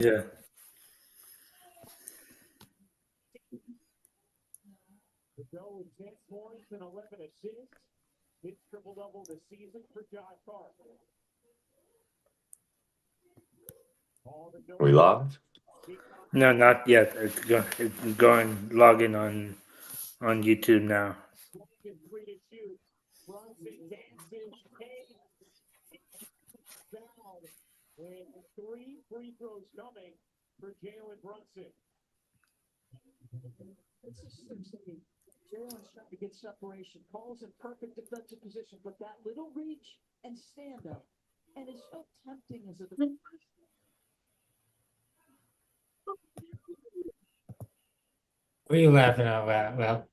Yeah. To go with 10 points and 11 assists. His triple-double this season for Guest-Todd. We live? No, not yet. It's going logging on YouTube now. And 3 free throws coming for Jalen Brunson. It's just interesting. Jalen's trying to get separation. Paul's in perfect defensive position, but that little reach and stand up. And it's so tempting as a defender. What are you laughing at? Well,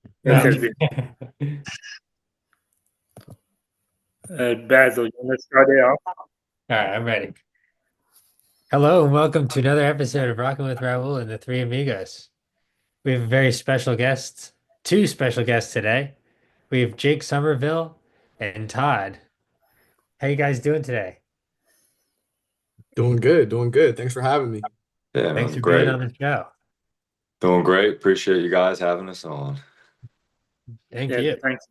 Basil, you want to start it off? All right, I'm ready. Hello and welcome to another episode of Rockin' with Rahul and the Three Amigos. We have a very special guest, two special guests today. We have Jake Somerville and Todd. How you guys doing today? Doing good, doing good. Thanks for having me. Yeah, Thanks man, for being great. on the show. Doing great. Appreciate you guys having us on. Thank Yeah, you. thanks.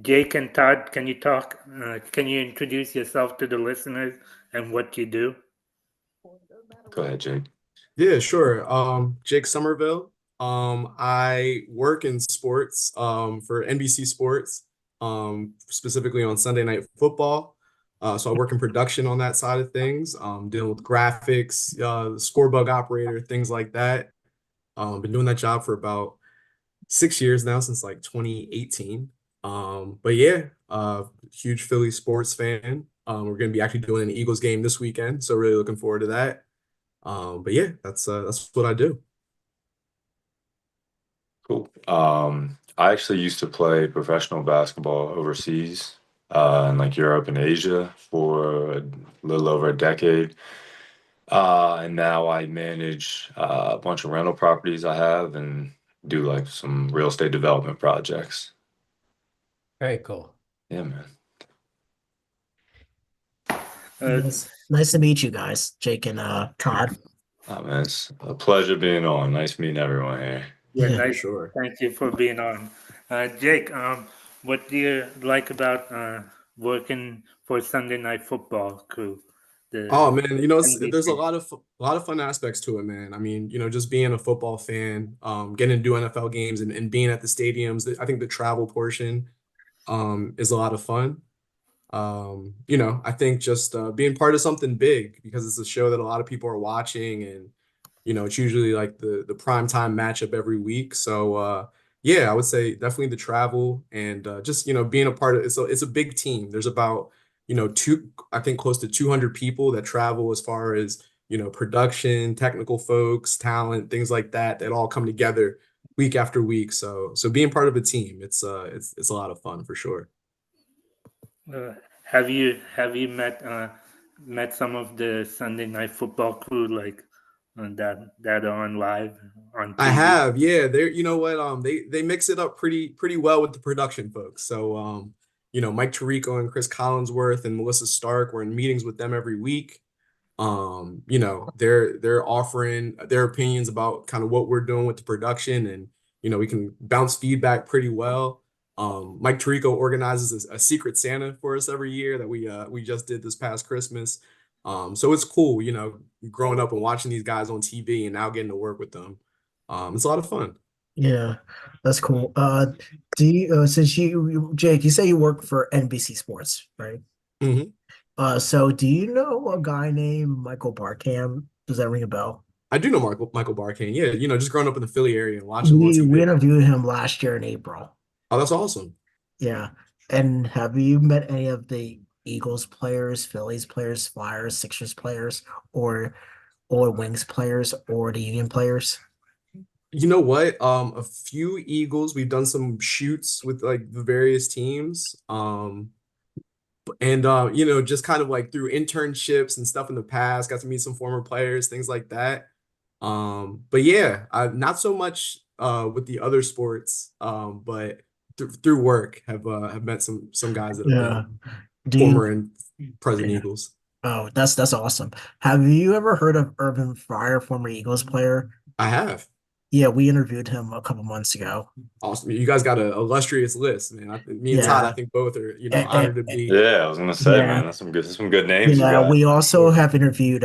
Jake and Todd, can you talk? Can you introduce yourself to the listeners and what you do? Go ahead, Jake. Yeah, sure. Jake Somerville. I work in sports, for NBC Sports, specifically on Sunday Night Football. So I work in production on that side of things, dealing with graphics, scorebug operator, things like that. Been doing that job for about 6 years now, since like 2018. But yeah, huge Philly sports fan. We're gonna be actually doing an Eagles game this weekend, so really looking forward to that. But yeah, that's what I do. Cool. I actually used to play professional basketball overseas, in like Europe and Asia for a little over a decade. And now I manage a bunch of rental properties I have and do like some real estate development projects. Very cool. Yeah, man. Nice to meet you guys, Jake and Todd. Oh, man, it's a pleasure being on. Nice meeting everyone here. Yeah, Yeah. nice. Sure. Thank you for being on. Jake, what do you like about working for Sunday Night Football crew? Oh man, there's a NBC. lot of fun aspects to it, man. I mean, just being a football fan, getting to do NFL games and being at the stadiums. I think the travel portion, is a lot of fun. I think just being part of something big because it's a show that a lot of people are watching, and it's usually like the prime time matchup every week. So yeah, I would say definitely the travel and just being a part of it's a big team. There's about I think close to 200 people that travel as far as production, technical folks, talent, things like that that all come together week after week. So being part of a team, it's a lot of fun for sure. Have you met some of the Sunday Night Football crew like that are on live on I TV? have, yeah. They're, you know what, they mix it up pretty well with the production folks. So, Mike Tirico and Chris Collinsworth and Melissa Stark, we're in meetings with them every week. They're offering their opinions about kind of what we're doing with the production, and we can bounce feedback pretty well. Mike Tirico organizes a Secret Santa for us every year that we just did this past Christmas. So it's cool, growing up and watching these guys on TV and now getting to work with them. It's a lot of fun. Yeah, that's cool. Do you since Jake, you say you work for NBC Sports, right? Mhm. So do you know a guy named Michael Barkam? Does that ring a bell? I do know Michael Barkane. Yeah, just growing up in the Philly area and watching him on We TV. interviewed him last year in April. Oh, that's awesome. Yeah. And have you met any of the Eagles players, Phillies players, Flyers, Sixers players, or Wings players, or the Union players? You know what? A few Eagles. We've done some shoots with like the various teams. And just kind of like through internships and stuff in the past, got to meet some former players, things like that. But yeah, not so much with the other sports. But through work have met some guys that have Yeah. been Do you former and present Eagles. Oh, that's awesome. Have you ever heard of Urban Fryer, former Eagles player? I have. Yeah, we interviewed him a couple months ago. Awesome. You guys got an illustrious list, man. Me and Todd, I Yeah. think both are, honored And, to be. Yeah, I was gonna say, yeah. man, that's some good names you Yeah, got. we also have interviewed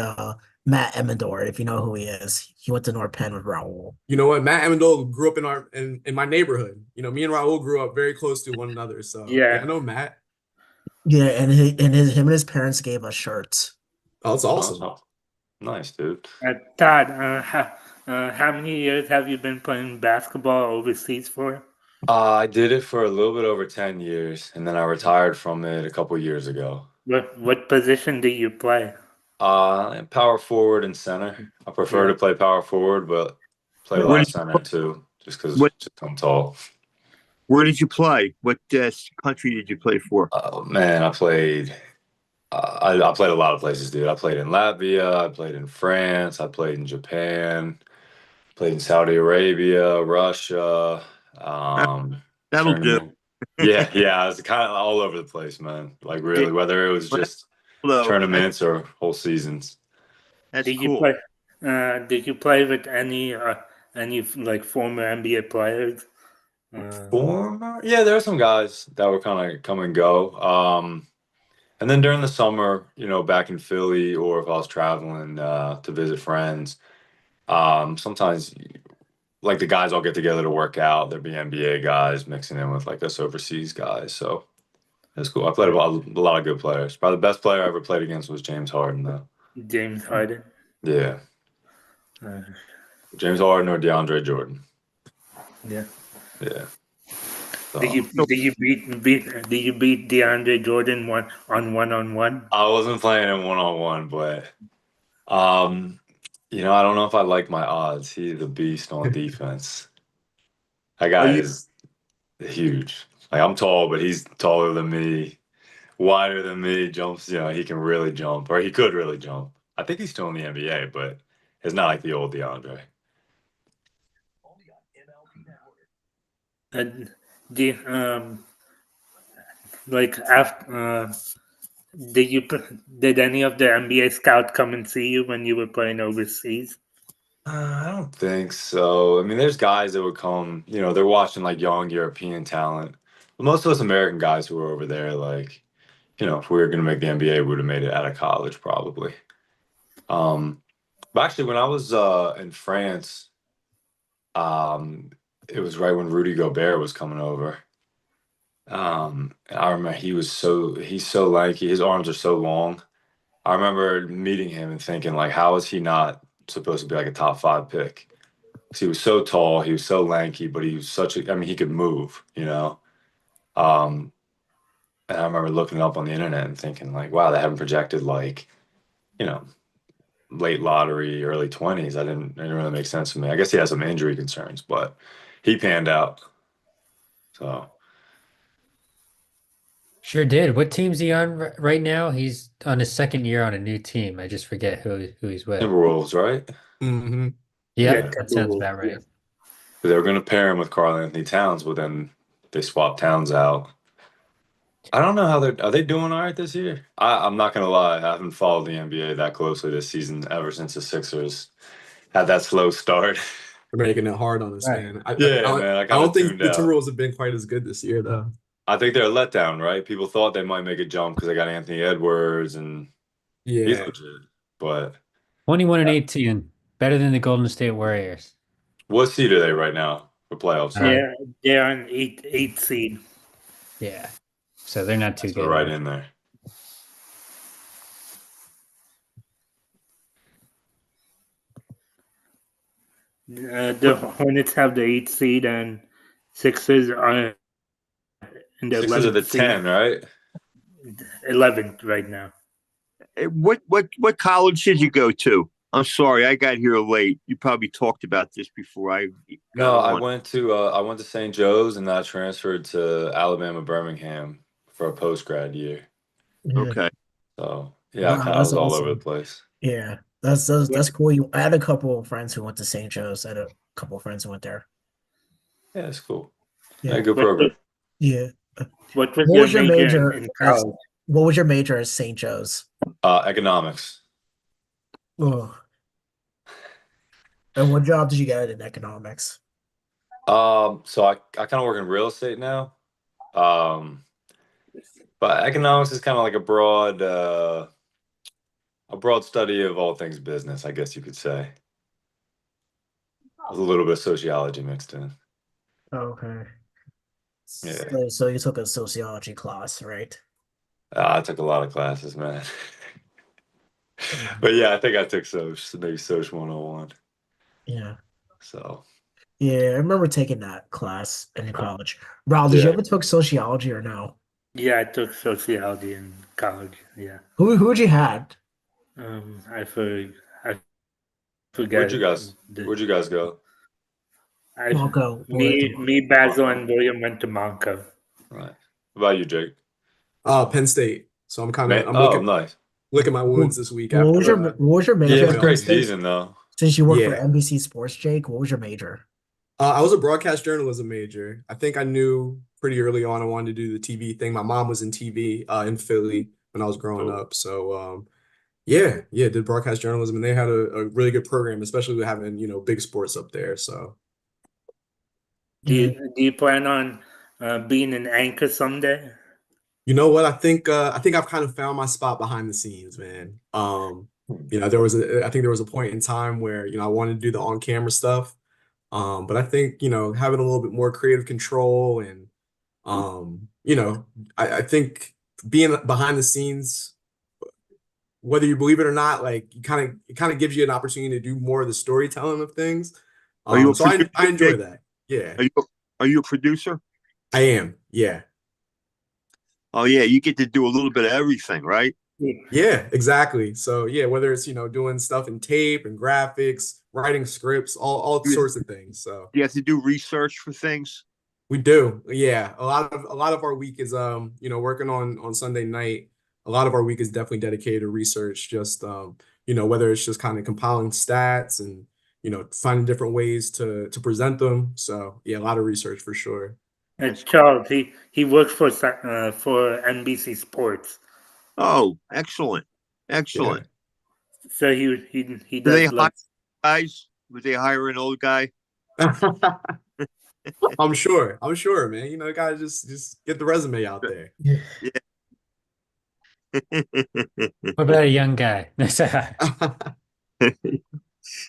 Matt Emmendor, if you know who he is. He went to North Penn with Raul. You know what? Matt Amendola grew up in my neighborhood. Me and Raul grew up very close to one another. So yeah, I Yeah. know Matt. Yeah, and him and his parents gave us shirts. Oh, that's awesome. Oh, nice, dude. Todd, how many years have you been playing basketball overseas for? I did it for a little bit over 10 years, and then I retired from it a couple years ago. What position do you play? Power forward and center. I prefer Yeah. to play power forward, but play a Where lot of did center too, just because what I'm tall. where did you play? What country did you play for? Oh man, I played. I played a lot of places, dude. I played in Latvia. I played in France. I played in Japan. Played in Saudi Arabia, Russia. That, Um, that'll do. tournament. Yeah, yeah. I was kind of all over the place, man. Like really, whether it was Well, just Though tournaments or whole seasons. that's Did you cool. play? Did you play with any like former NBA players? Former, yeah, there are some guys that were kind of come and go. And then during the summer, back in Philly, or if I was traveling to visit friends, sometimes like the guys all get together to work out. There'd be NBA guys mixing in with like us overseas guys. So that's cool. I played a lot of good players. Probably the best player I ever played against was James Harden, though. James Harden. Yeah, Uh, James Harden or DeAndre Jordan. yeah. Yeah. So, Did you beat DeAndre Jordan one-on-one? I wasn't playing him one on one, but um, I don't know if I like my odds. He's a beast on defense. That Are guy you is huge. Like I'm tall, but he's taller than me, wider than me, jumps, he can really jump, or he could really jump. I think he's still in the NBA, but it's not like the old DeAndre. And the like after did any of the NBA scouts come and see you when you were playing overseas? I don't think so. I mean, there's guys that would come, they're watching like young European talent. But most of us American guys who are over there, like, if we were going to make the NBA, we would have made it out of college probably. But actually, when I was in France, it was right when Rudy Gobert was coming over. And I remember he's so lanky. His arms are so long. I remember meeting him and thinking, like, how is he not supposed to be like a top 5 pick? Because he was so tall, he was so lanky, but he was I mean, he could move. And I remember looking it up on the internet and thinking, like, wow, they haven't projected like, you know, late lottery, early 20s. It didn't really make sense to me. I guess he has some injury concerns, but he panned out. So Sure did. What team's he on right now? He's on his second year on a new team. I just forget who he's with. Timberwolves, right? Mm-hmm. Yeah, Yeah, that sounds about right. They were going to pair him with Karl Anthony Towns, but then they swapped Towns out. I don't know how are they doing all right this year? I'm not gonna lie, I haven't followed the NBA that closely this season ever since the Sixers had that slow start. They're making it hard on us, Right. man. Yeah, man, I I kind don't of think tuned the out. Timberwolves have been quite as good this year, though. I think they're a letdown, right? People thought they might make a jump because they got Anthony Edwards and he's Yeah. legit. But 21 and 18, better than the Golden State Warriors. what seed are they right now for playoffs? yeah, they're on eight seed. Yeah. So they're not too So good. right in there. The Hornets have the 8 seed and Sixers are in the Sixers are the 11th seed. 10, right? 11th right now. What college did you go to? I'm sorry, I got here late. You probably talked about this before I No, got I on. went to St. Joe's and then I transferred to Alabama Birmingham for a post grad year. Yeah. Okay. So yeah, Wow, I that's was all over the awesome. place. Yeah, that's cool. I had a couple of friends who went to St. Joe's. I had a couple of friends who went there. Yeah, it's cool. Yeah. Yeah, good What program. Yeah. What was What your was your major major in as college? what was your major at St. Joe's? Economics. Oh. And what job did you get in economics? So I kind of work in real estate now. But economics is kind of like a broad study of all things business, I guess you could say. With a little bit of sociology mixed in. Okay. Yeah. So you took a sociology class, right? I took a lot of classes, man. But yeah, I think I took maybe Social 101. Yeah. So Yeah, I remember taking that class in college. Rahul, did you yeah. ever took sociology or no? Yeah, I took sociology in college. Yeah. Who'd you had? I Where'd you forget guys the where'd you guys go? I Monco or me Demont? me Basil and William went to Monco. All right. What about you, Jake? Penn State. So Man, I'm oh, nice. licking my wounds What this week was after what was your Yeah, major it was at a Penn great State? season though. Since you work for yeah. NBC Sports, Jake, what was your major? I was a broadcast journalism major. I think I knew pretty early on I wanted to do the TV thing. My mom was in TV in Philly when I was growing Cool. up. So yeah, did broadcast journalism and they had a really good program, especially with having, big sports up there. So Yeah. Do you plan on being an anchor someday? you know what? I think I've kind of found my spot behind the scenes, man. I think there was a point in time where, I wanted to do the on-camera stuff. But I think, having a little bit more creative control and I think being behind the scenes, whether you believe it or not, like it kind of gives you an opportunity to do more of the storytelling of things. Are you a So producer, I enjoy Jake? that. Yeah, Are you a producer? I am. Yeah. Oh yeah, you get to do a little bit of everything, right? Yeah, exactly. So yeah, whether it's, doing stuff in tape and graphics, writing scripts, all You, sorts of things. So you have to do research for things. we do. Yeah. A lot of our week is working on Sunday night. A lot of our week is definitely dedicated to research, just whether it's just kind of compiling stats and finding different ways to present them. So yeah, a lot of research for sure. That's cool. Charles, he works for NBC Sports, Oh, excellent, Yeah. excellent. so he Do they does hire like guys? Would they hire an old guy? I'm sure. I'm sure, man. Gotta just get the resume out there. Yeah. What about a young guy?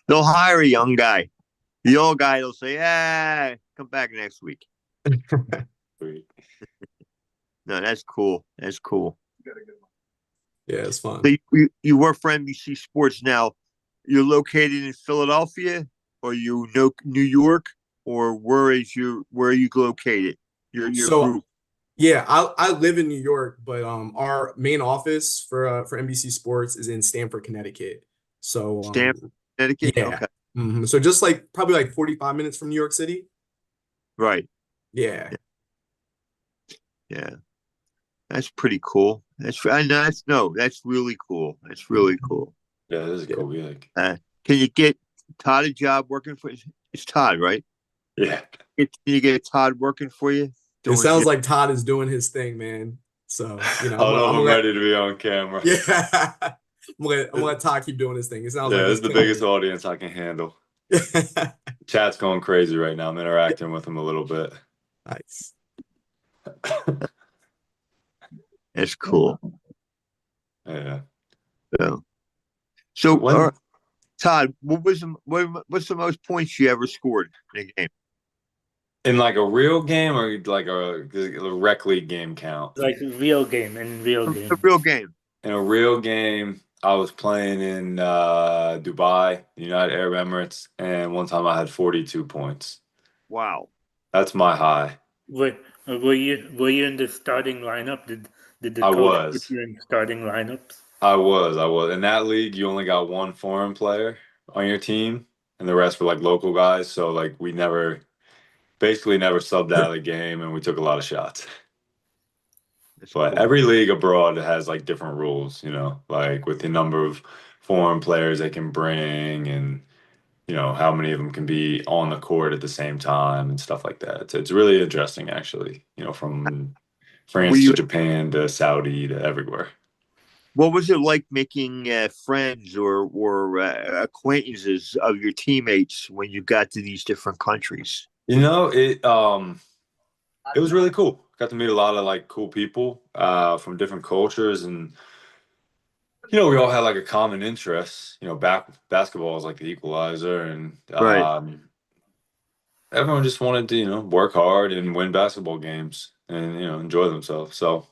They'll hire a young guy. The old guy, they'll say, come back next week. Sweet. No, that's cool. That's cool. Yeah, it's fun. So you work for NBC Sports now. You're located in Philadelphia, or you know New York, or where are you located? Your So group. yeah, I live in New York, but our main office for NBC Sports is in Stamford, Connecticut. So Stamford, Connecticut. yeah. Okay, So just like probably like 45 minutes from New York City. right. Yeah. Yeah, that's pretty cool. I know that's really cool. That's really cool. Yeah, this is Yeah. cool gig. Can you get Todd a job working for? It's Todd, right? Yeah. Can you get Todd working for you? It sounds like Todd is doing his thing, man. So, I don't know if I'm ready to be on camera. Yeah. I'm gonna let Todd keep doing his thing. It sounds Yeah, like this he's is the killing biggest audience I can handle. it. Chat's going crazy right now. I'm interacting with them a little bit. Nice. That's cool. Yeah. So When Todd, what's the most points you ever scored in a game? in like a real game or like a rec league game count? like real game and real A game. real game. In a real game, I was playing in Dubai, United Arab Emirates, and one time I had 42 points. Wow. That's my high. Were you in the starting lineup? Did the I coach was. put you in starting lineups? I was. In that league. You only got one foreign player on your team, and the rest were like local guys. So like we basically never subbed out of the game, and we took a lot of shots. That's But cool. every league abroad has like different rules, like with the number of foreign players they can bring, and how many of them can be on the court at the same time and stuff like that. It's really interesting, actually. From Were France to you Japan to Saudi to everywhere. What was it like making friends or acquaintances of your teammates when you got to these different countries? It was really cool. Got to meet a lot of like cool people from different cultures, and we all had like a common interest. Basketball is like the equalizer, and Right. everyone just wanted to work hard and win basketball games and enjoy themselves. So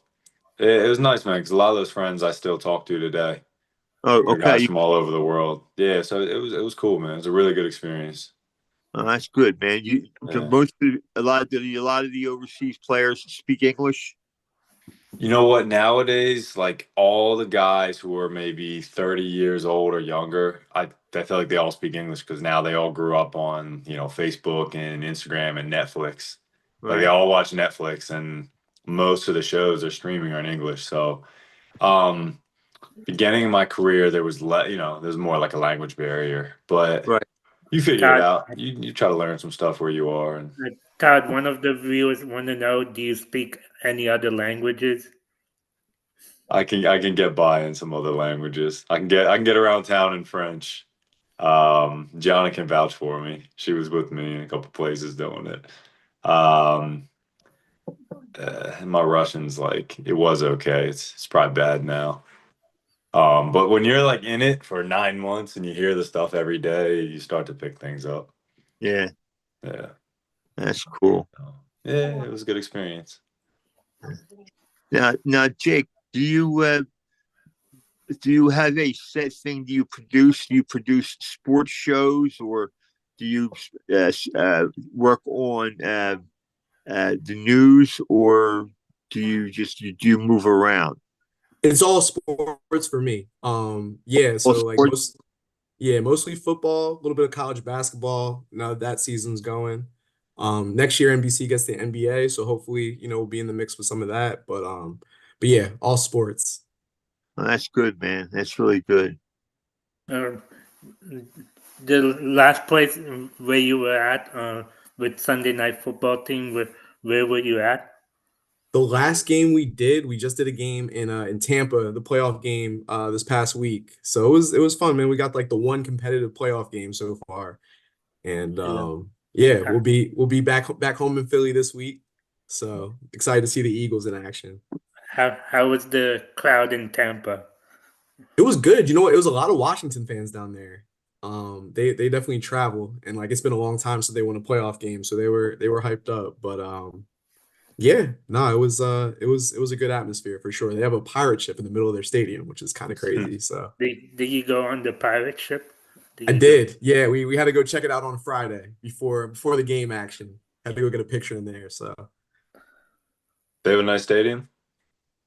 it was nice, man. Because a lot of those friends I still talk to today. Oh, They're guys okay. from all over the world. Yeah, so it was cool, man. It was a really good experience. Oh, that's good, man. Yeah. A lot of the overseas players speak English. You know what? Nowadays, like all the guys who are maybe 30 years old or younger, I feel like they all speak English because now they all grew up on, Facebook and Instagram and Netflix. Like they Right. all watch Netflix, and most of the shows are streaming are in English. So, um, beginning of my career, there's more like a language barrier, but Right. you figure it Todd, out. You try to learn some stuff where you are, and Todd, one of the viewers want to know: do you speak any other languages? I can get by in some other languages. I can get around town in French. Gianna can vouch for me. She was with me in a couple places doing it. Um, my Russian's like it was okay. It's probably bad now. But when you're like in it for 9 months and you hear the stuff every day, you start to pick things up. Yeah, Yeah. that's cool. Yeah, it was a good experience. Now, Jake, do you have a set thing? Do you produce? Do you produce sports shows, or do you work on the news, or do you move around? It's all sports for me. Yeah, All so like sports. mostly football, a little bit of college basketball. Now that season's going. Next year NBC gets the NBA, so hopefully, we'll be in the mix with some of that. But yeah, all sports. Oh, that's good, man. That's really good. Uh, the last place where you were at with Sunday Night Football team, where were you at? The last game we just did a game in Tampa, the playoff game this past week. So it was fun, man. We got like the one competitive playoff game so far. And yeah, we'll be back home in Philly this week. So excited to see the Eagles in action. How was the crowd in Tampa? It was good. You know what? It was a lot of Washington fans down there. They definitely travel, and like it's been a long time since they won a playoff game, so they were hyped up. But yeah, no, it was a good atmosphere for sure. They have a pirate ship in the middle of their stadium, which is kind of crazy. So Did you go on the pirate ship? I did. Yeah, we had to go check it out on Friday before the game action. Had to go get a picture in there. So They have a nice stadium.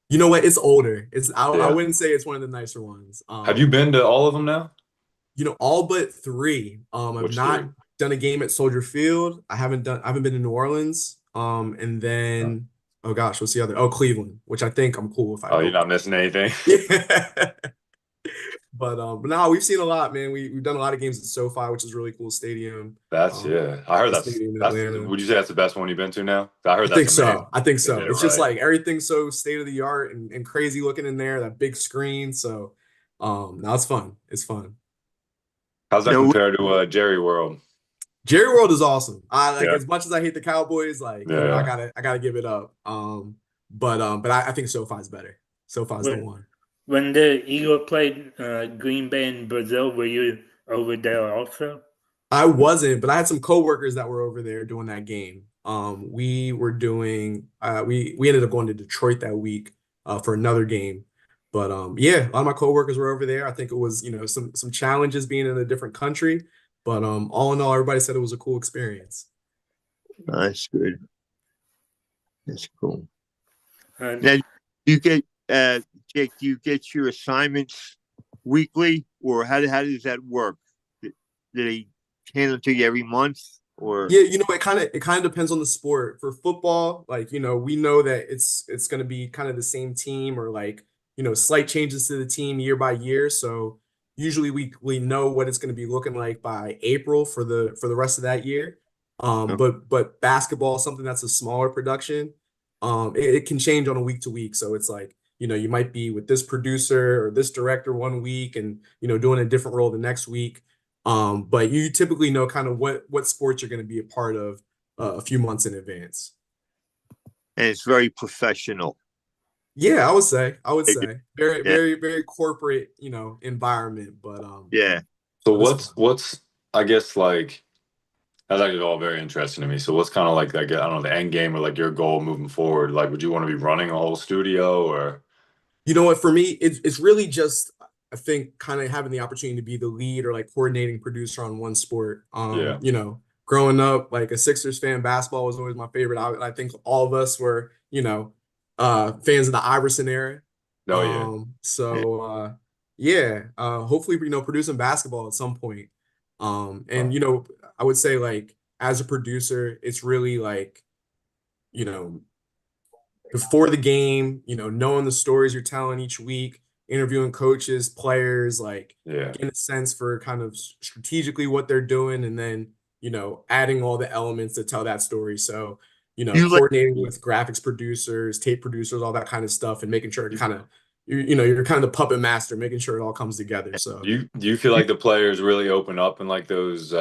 you know what? It's older. I Yeah. wouldn't say it's one of the nicer ones. Have you been to all of them now? All but three. I've Which not three? done a game at Soldier Field. I haven't been to New Orleans. And then oh gosh, what's the other? Oh, Cleveland, which I think I'm cool if I Oh, you're don't. not missing anything. Yeah. But no, we've seen a lot, man. We've done a lot of games at SoFi, which is a really cool stadium. Yeah. I heard The stadium in that's. Atlanta. Would you say that's the best one you've been to now? I heard I think that's amazing. so. I think They so. did it It's just right. like everything's so state of the art and crazy looking in there, that big screen. So now it's fun. It's fun. How's that Now, compare to Jerry World? Jerry World is awesome. I like Yeah. as much as I hate the Cowboys, like I Yeah. gotta give it up. But I think SoFi's better. SoFi's the one. When the Eagle played Green Bay in Brazil, were you over there also? I wasn't, but I had some coworkers that were over there doing that game. We were doing we ended up going to Detroit that week for another game. But yeah, a lot of my coworkers were over there. I think it was, some challenges being in a different country, but all in all, everybody said it was a cool experience. that's good. That's cool. And Now, Jake, do you get your assignments weekly, or how does that work? Do they hand them to you every month, or Yeah, it kind of depends on the sport. For football, like, we know that it's going to be kind of the same team or like, slight changes to the team year by year. So usually we know what it's going to be looking like by April for the rest of that year. But basketball, something that's a smaller production, it can change on a week to week. So it's like, you might be with this producer or this director one week and, doing a different role the next week. But you typically know kind of what sports you're going to be a part of a few months in advance. And it's very professional. Yeah, I would say very, Yeah. very, very corporate, environment. But Yeah. So what's I guess like that's actually all very interesting to me. So what's kind of like I don't know, the end game or like your goal moving forward? Like, would you want to be running a whole studio or? you know what, for me, it's really just I think kind of having the opportunity to be the lead or like coordinating producer on one sport. Yeah. Growing up, like a Sixers fan, basketball was always my favorite. I think all of us were, fans of the Iverson era. Oh yeah. So yeah, hopefully, producing basketball at some point. And I would say like as a producer, it's really like, you know, before the game, knowing the stories you're telling each week, interviewing coaches, players, like Yeah. getting a sense for kind of strategically what they're doing, and then, adding all the elements to tell that story. So, coordinating with graphics producers, tape producers, all that kind of stuff, and making sure it kind of, you're kind of the puppet master, making sure it all comes together. So Do you feel like the players really open up in like those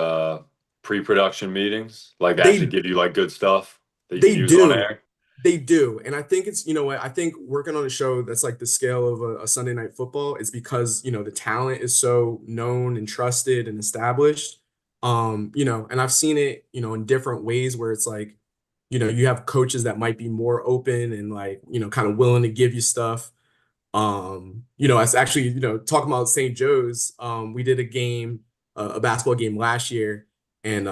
pre-production meetings? Like they actually give you like good stuff that you can use on air? They do. And I think it's, what, I think working on a show that's like the scale of a Sunday Night Football is because, the talent is so known and trusted and established. And I've seen it, in different ways where it's like, you have coaches that might be more open and like, kind of willing to give you stuff. It's actually, talking about St. Joe's, we did a basketball game last year, and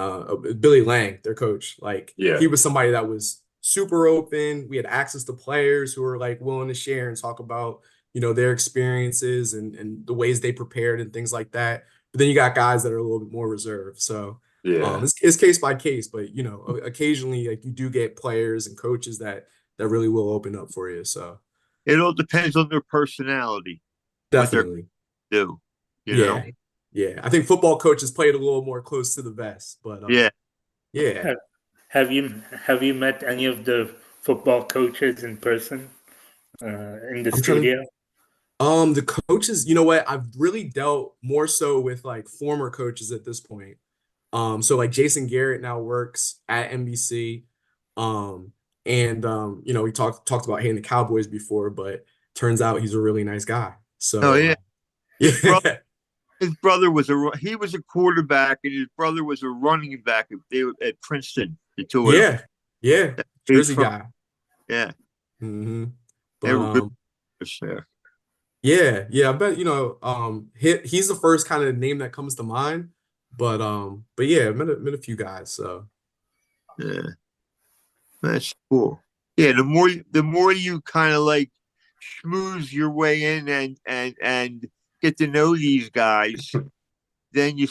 Billy Lang, their coach, like he was somebody that was super open. We had access to players who were like willing to share and talk about, their experiences and the ways they prepared and things like that. But then you got guys that are a little bit more reserved. So it's case by case, but occasionally like you do get players and coaches that really will open up for you. So it all depends on their personality. Definitely. What they do, Yeah. I think football coaches played a little more close to the vest, but yeah. Have you met any of the football coaches in person in the studio? The coaches, you know what? I've really dealt more so with like former coaches at this point. So like Jason Garrett now works at NBC. We talked about hating the Cowboys before, but turns out he's a really nice guy. So yeah. Yeah. His brother was he was a quarterback, and his brother was a running back at Princeton. The two of them. Yeah. Jersey guy. Yeah. Mm-hmm. They were good there. Yeah. I bet he's the first kind of name that comes to mind. But yeah, met a few guys. So yeah, that's cool. Yeah, the more you kind of like schmooze your way in and get to know these guys, then they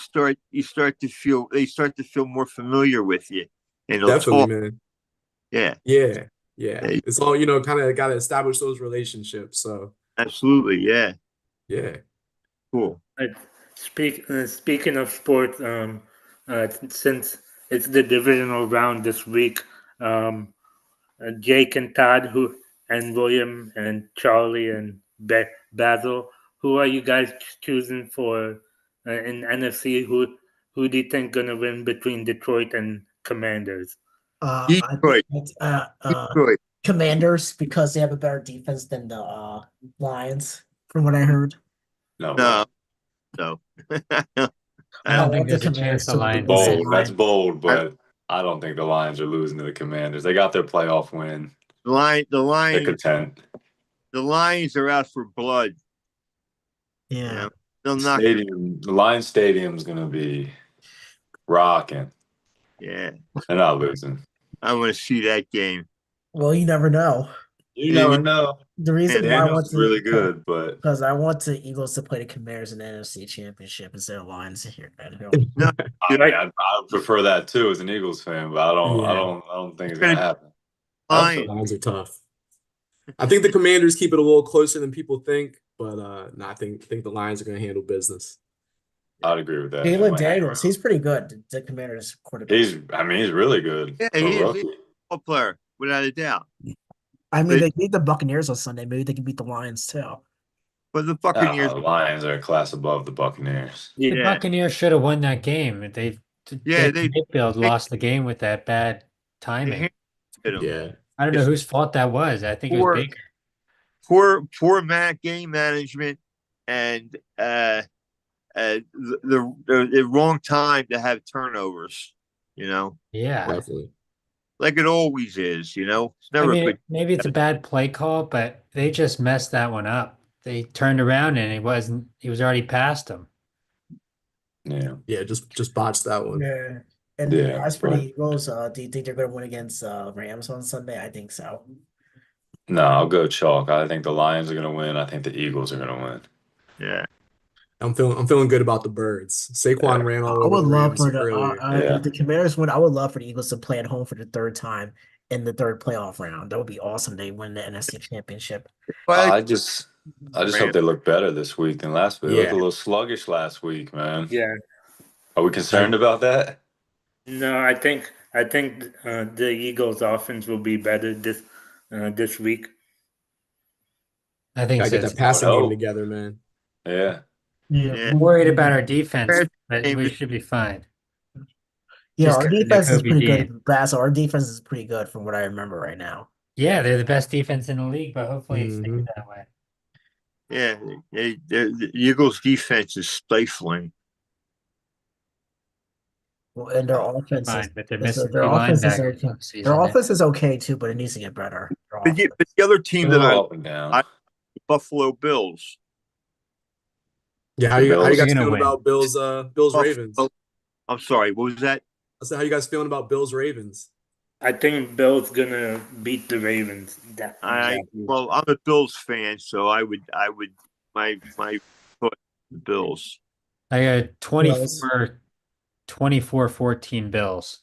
start to feel more familiar with you. And definitely, man. Yeah. It's all kind of got to establish those relationships. So absolutely, yeah. Cool. Speaking of sports, since it's the divisional round this week, Jake and Todd, and William and Charlie and Basil, who are you guys choosing for in NFC? Who do you think gonna win between Detroit and Commanders? Detroit. Detroit. Commanders, because they have a better defense than the Lions, from what I heard. No. I don't think there's a chance the Lions. That's bold, but I don't think the Lions are losing to the Commanders. They got their playoff win. The Lions. They're content. The Lions are out for blood. Yeah. The Lions Stadium's gonna be rocking. Yeah. They're not losing. I want to see that game. Well, you never know. You never know. The reason why I want to really good, but because I want the Eagles to play the Commanders in the NFC Championship instead of Lions here at home. No, I prefer that too as an Eagles fan, but I don't think it's gonna happen. Lions are tough. I think the Commanders keep it a little closer than people think, but no, I think the Lions are going to handle business. I'd agree with that. Jalen Daniels, he's pretty good. The Commanders quarterback. He's really good. Yeah, he's a football player without a doubt. I mean, But they beat the Buccaneers on Sunday. Maybe they can beat the Lions too. but the Buccaneers, The Lions are a class above the Buccaneers. The yeah, Buccaneers should have won that game. yeah, Mayfield lost the game with that bad they timing. hit them. Yeah. I don't know It's whose fault that was. I think it was poor, Baker. poor game management, and the wrong time to have turnovers. You know, Yeah. Definitely. like it always is. You know, it's I never a mean, good. maybe it's a bad play call, but they just messed that one up. They turned around and he was already past them. Yeah. Yeah, just botched that one. Yeah. And Yeah, as for the but Eagles, do you think they're going to win against Rams on Sunday? I think so. no, I'll go chalk. I think the Lions are going to win. I think the Eagles are going to win. Yeah, I'm feeling good about the Birds. Saquon Yeah. ran all I over would the love Rams for the earlier. Yeah. if the Commanders win, I would love for the Eagles to play at home for the third time in the third playoff round. That would be awesome. They win the NFC Championship. but I just hope they look better this week than last week. They looked Yeah. a little sluggish last week, man. Yeah. Are we concerned about that? No, I think the Eagles' offense will be better this week. I think Gotta so. get that too. passing I game hope. together, man. Yeah. Yeah. I'm worried about our defense, Pass but game we is- should be fine. Yeah, Just our 'cause of defense is Jacoby pretty Dean. good. Bass, our defense is pretty good from what I remember right now. Yeah, they're the best defense in the league, but hopefully it stays Mhm. that way. Yeah, the Eagles' defense is stifling. Well, and their Oh, offense Fine, but they're is missing their two offense is linebackers okay. for the season Their now. offense is okay too, but it needs to get better. Their But offense. the other team a that I little up and down. I- Buffalo Bills. Yeah, how The you Bills guys are gonna feeling win. about Bills Ravens? Buffalo- I'm sorry, what was that? I said, how you guys feeling about Bills Ravens? I think Bill's gonna beat the Ravens. Well, I'm a Bills fan, so I would my foot the Bills. I got 24-14 Bills.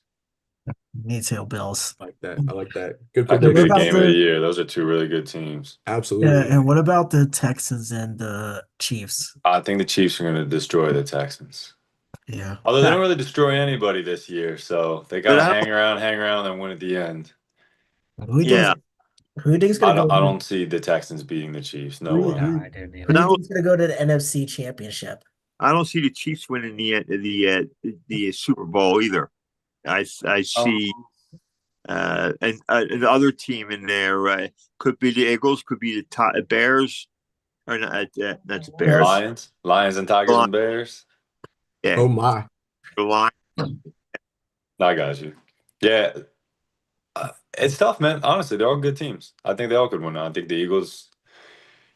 Me too, Bills. I like that. I like that. Good I think What the prediction. about game of the the- year. Those are two really good teams. Absolutely. Yeah, and what about the Texans and the Chiefs? I think the Chiefs are going to destroy the Texans. Yeah. Although they don't really destroy anybody this year, so they got But to I- hang around, and win at the end. Who do you Yeah. Who do you think's I gonna go? don't, I don't see the Texans beating the Chiefs. No Who- way. No, I didn't Who either. do you No. think's gonna go to the NFC Championship? I don't see the Chiefs winning the Super Bowl either. I see and the other team in there could be the Eagles, could be the Bears, or not the Bears. Lions and Tigers and Bears. Yeah, Oh my. the Lions. I got you. Yeah, it's tough, man. Honestly, they're all good teams. I think they all could win. I think the Eagles.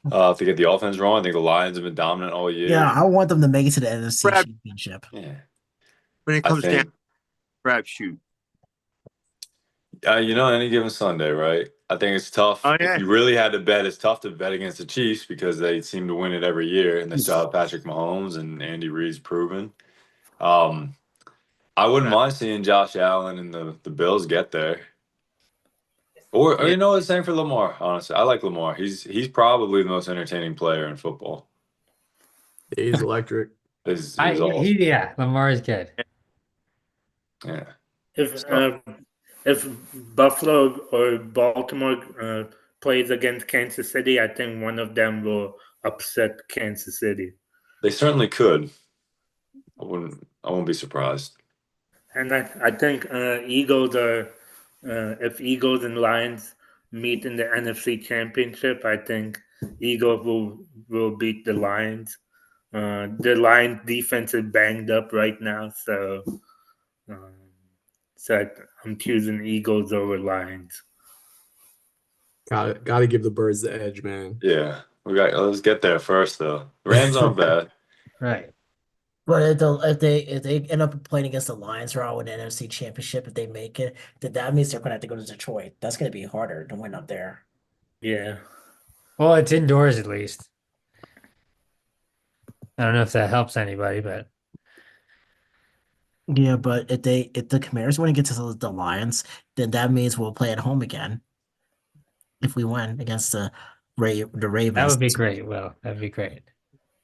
If they get the offense wrong, I think the Lions have been dominant all year. Yeah, I want them to make it to the NFC Crap. Championship. Yeah. When it I comes down think, to crapshoot. any given Sunday, right? I think it's tough. Oh, yeah. If you really had to bet, it's tough to bet against the Chiefs because they seem to win it every year, and they still have Patrick Mahomes and Andy Reid's proven. I wouldn't mind seeing Josh Allen and the Bills get there. Or Yeah. the same for Lamar. Honestly, I like Lamar. He's probably the most entertaining player in football. He's electric. He's awesome. Yeah, Lamar is good. Yeah. If Buffalo or Baltimore plays against Kansas City, I think one of them will upset Kansas City. They certainly could. I wouldn't be surprised. And I think Eagles are if Eagles and Lions meet in the NFC Championship, I think Eagles will beat the Lions. The Lions defense is banged up right now, so I'm choosing Eagles over Lions. Got to give the Birds the edge, man. Yeah. Let's get there first though. Rams aren't bad. Right. But if they end up playing against the Lions or in the NFC Championship, if they make it, then that means they're gonna have to go to Detroit. That's gonna be harder to win up there. Yeah. Well, it's indoors at least. I don't know if that helps anybody, but Yeah, but if the Commanders win against the Lions, then that means we'll play at home again. If we win against the Ravens, that would be great. Well, that'd be great.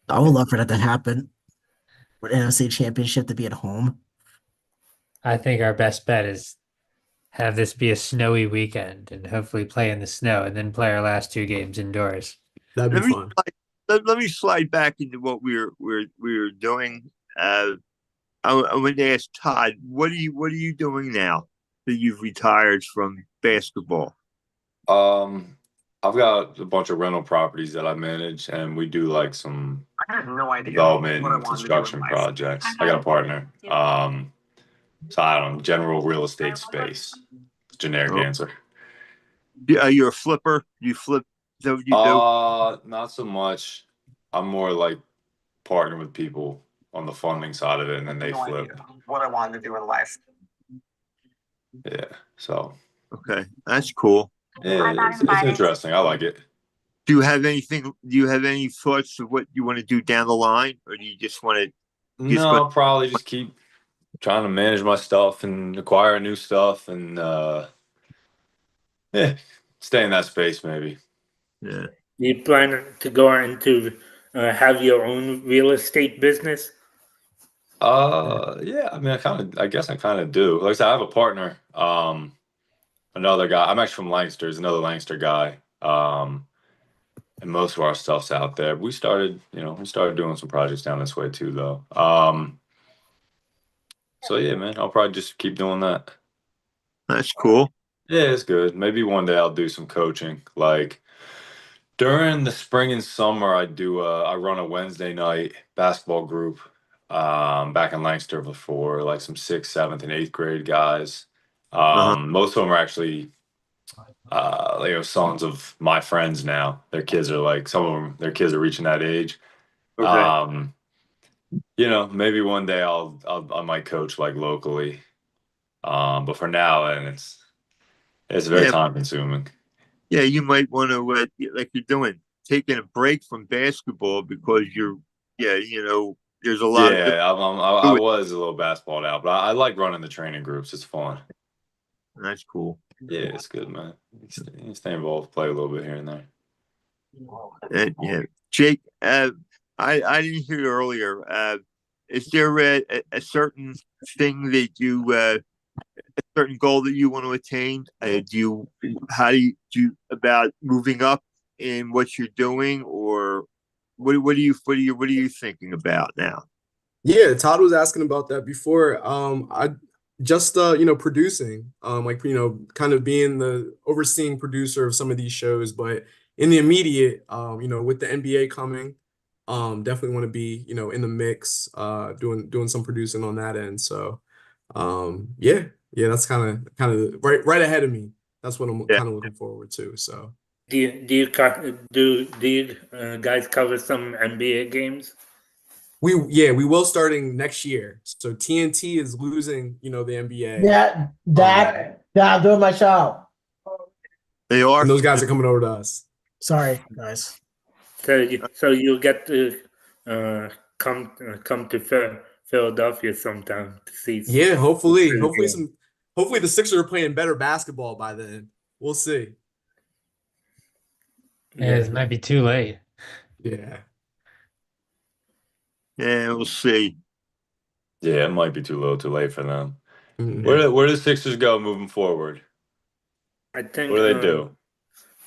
I would love for that to happen. For NFC Championship to be at home. I think our best bet is have this be a snowy weekend and hopefully play in the snow and then play our last 2 games indoors. That'd be Let me fun. let me slide back into what we were doing. I want to ask Todd, what are you doing now that you've retired from basketball? I've got a bunch of rental properties that I manage, and we do like some I had no idea development what I and wanted to do in construction life. projects. I got a partner. So I don't know, general real estate space. Generic Oh. answer. You're a flipper. You flip. Is that what you do? Not so much. I'm more like partner with people on the funding side of it, and then they No flip. idea what I wanted to do in life. Yeah. So Okay, that's cool. yeah, it's interesting. I like it. Do you have anything? Do you have any thoughts of what you want to do down the line, or do you just want to? No, I'll probably just keep trying to manage my stuff and acquire new stuff and yeah, stay in that space maybe. Yeah. Do you plan to go into have your own real estate business? Yeah, I mean I guess I kind of do. Like I said, I have a partner, another guy. I'm actually from Lancaster, he's another Lancaster guy. And most of our stuff's out there. We started doing some projects down this way too though. So yeah, man, I'll probably just keep doing that. That's cool. Yeah, it's good. Maybe one day I'll do some coaching. Like during the spring and summer, I run a Wednesday night basketball group back in Lancaster before, like some 6th, 7th, and 8th grade guys. Most of them are actually sons of my friends now. Their kids are like some of them, their kids are reaching that age. Okay. Maybe one day I might coach like locally. But for now, and it's very time consuming. Yeah, you might want to like you're doing, taking a break from basketball because there's a lot. Yeah, I was a little basketballed out, but I like running the training groups. It's fun. That's cool. Yeah, it's good, man. You stay involved, play a little bit here and there. Yeah, Jake, I didn't hear you earlier. Is there a certain thing that a certain goal that you want to attain? How do you about moving up in what you're doing, or what are you thinking about now? Yeah, Todd was asking about that before. I just producing, kind of being the overseeing producer of some of these shows, but in the immediate, with the NBA coming, definitely want to be, in the mix, doing some producing on that end. So, yeah, that's kind of right ahead of me. That's what I'm kind of looking forward to. So, Do you guys cover some NBA games? we will starting next year. So TNT is losing, the NBA. That doing my show. They are. And those guys are coming over to us. Sorry, guys. So you'll get to come to Philadelphia sometime to see. Yeah, hopefully the Sixers are playing better basketball by then. We'll see. Yeah, it might be too late. Yeah. Yeah, we'll see. Yeah, it might be too little, too late for them. Mm-hmm. Where do the Sixers go moving forward? I think. What do they do?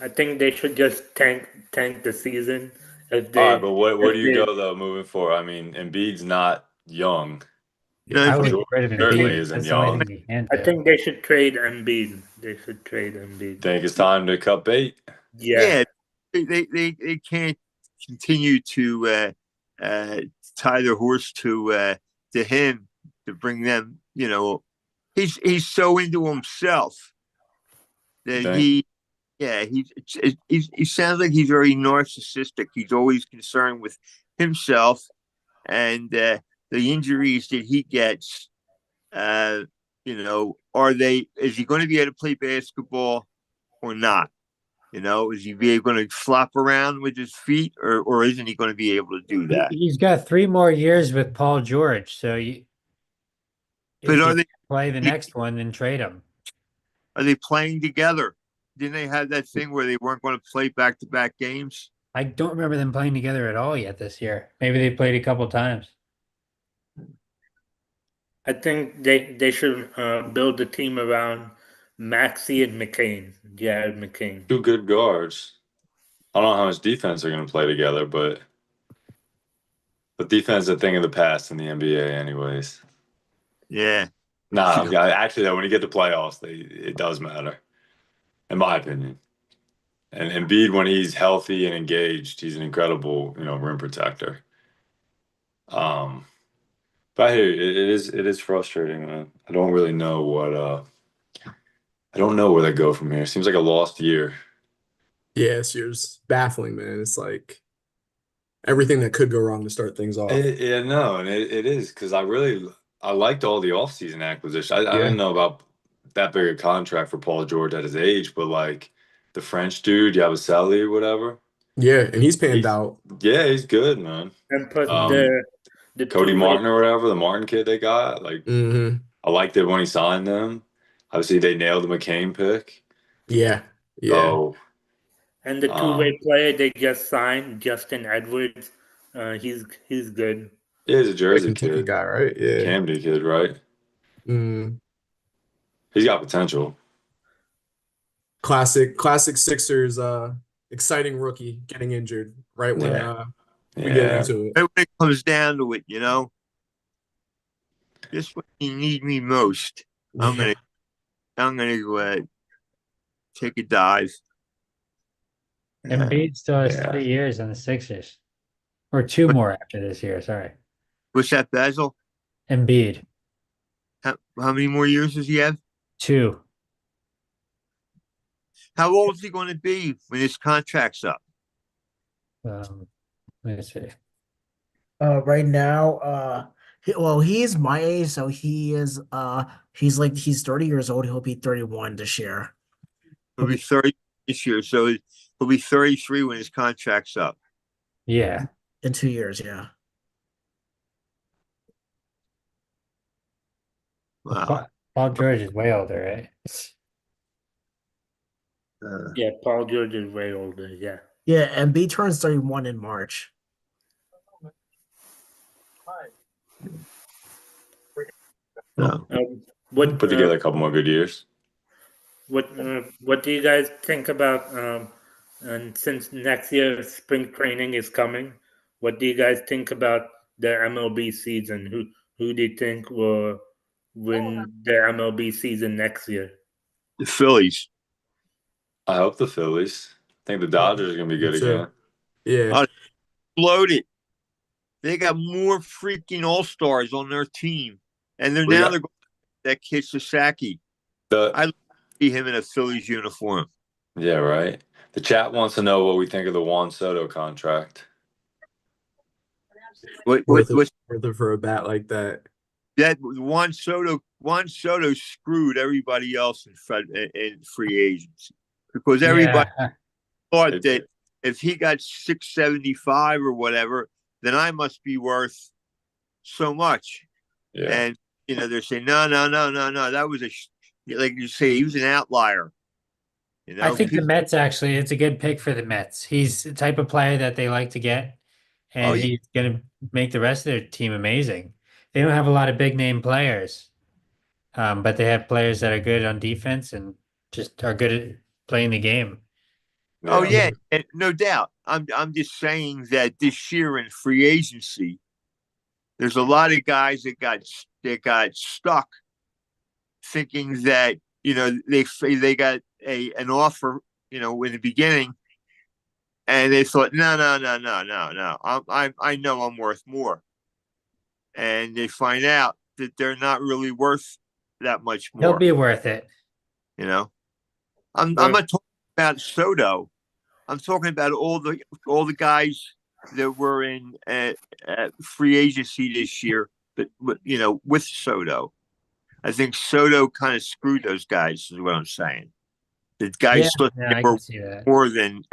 I think they should just tank the season. All right, but where do you go though moving forward? I mean, Embiid's not young. I would get rid of Certainly Embiid. isn't That's the only young. thing you can I do. think they should trade Embiid. They should trade Embiid. Think it's time to cut bait? Yeah. They can't continue to tie their horse to him to bring them. He's so into himself that he sounds like he's very narcissistic. He's always concerned with himself and the injuries that he gets. Is he going to be able to play basketball or not? Is he going to flop around with his feet, or isn't he going to be able to do that? He's got 3 more years with Paul George, so if they play the next one, then trade him. Are they playing together? Didn't they have that thing where they weren't going to play back-to-back games? I don't remember them playing together at all yet this year. Maybe they played a couple times. I think they should build a team around Maxey and McCain. Jared McCain. Two good guards. I don't know how much defense they're going to play together, but defense is a thing of the past in the NBA, anyways. Yeah. Nah, actually, though, when you get to playoffs, it does matter, in my opinion. And Embiid, when he's healthy and engaged, he's an incredible, rim protector. But I hear you. It is frustrating, man. I don't really know I don't know where they go from here. Seems like a lost year. Yeah, this year's baffling, man. It's like everything that could go wrong to start things off. Yeah, no, and it is because I liked all the offseason acquisitions. I Yeah. didn't know about that big a contract for Paul George at his age, but like the French dude, Yabusele or whatever. Yeah, and he's panned out. Yeah, he's good, man. And put the Cody two-way Martin or whatever, the Martin kid they got. Like, I liked it when he signed them. Obviously, they nailed the McCain pick. Yeah. So, and the two-way player they just signed, Justin Edwards. He's good. Yeah, he's a Jersey Kentucky kid. guy, right? Yeah. Camden kid, right? He's got potential. Classic Sixers exciting rookie getting injured right when we get into it. When it comes down to it, just when you need me most, I'm gonna take a dive. Embiid still has 3 years on the Sixers, or 2 more after this year. Sorry. What's that, Basil? Embiid. How many more years does he have? 2. How old is he going to be when his contract's up? Let me see. Right now, he's my age, so he's 30 years old. He'll be 31 this year. He'll be 30 this year, so he'll be 33 when his contract's up. Yeah. In 2 years, yeah. Wow. Paul George is way older, right? Yeah, Paul George is way older. Yeah. Yeah, and B turns 31 in March. Put together a couple more good years. What do you guys think about? And since next year spring training is coming, what do you guys think about the MLB season? Who do you think will win the MLB season next year? The Phillies. I hope the Phillies. I think the Dodgers are gonna be good again. Yeah. Loaded. They got more freaking all-stars on their team, and they're going that kid Sasaki. I see him in a Phillies uniform. Yeah, right. The chat wants to know what we think of the Juan Soto contract. Worth it for a bat like that? That Juan Soto screwed everybody else in free agents because everybody thought that if he got 675 or whatever, then I must be worth so much. Yeah. And they're saying no. That was like you say, he was an outlier. I think the Mets it's a good pick for the Mets. He's the type of player that they like to get, and he's going to make the rest of their team amazing. They don't have a lot of big name players, but they have players that are good on defense and just are good at playing the game. Oh yeah, and no doubt. I'm just saying that this year in free agency, there's a lot of guys that got stuck, thinking that they got an offer in the beginning, and they thought no. I know I'm worth more, and they find out that they're not really worth that much more. He'll be worth it. I'm not talking about Soto. I'm talking about all the guys that were in free agency this year, but with Soto. I think Soto kind of screwed those guys, is what I'm saying. The guys thought they were more than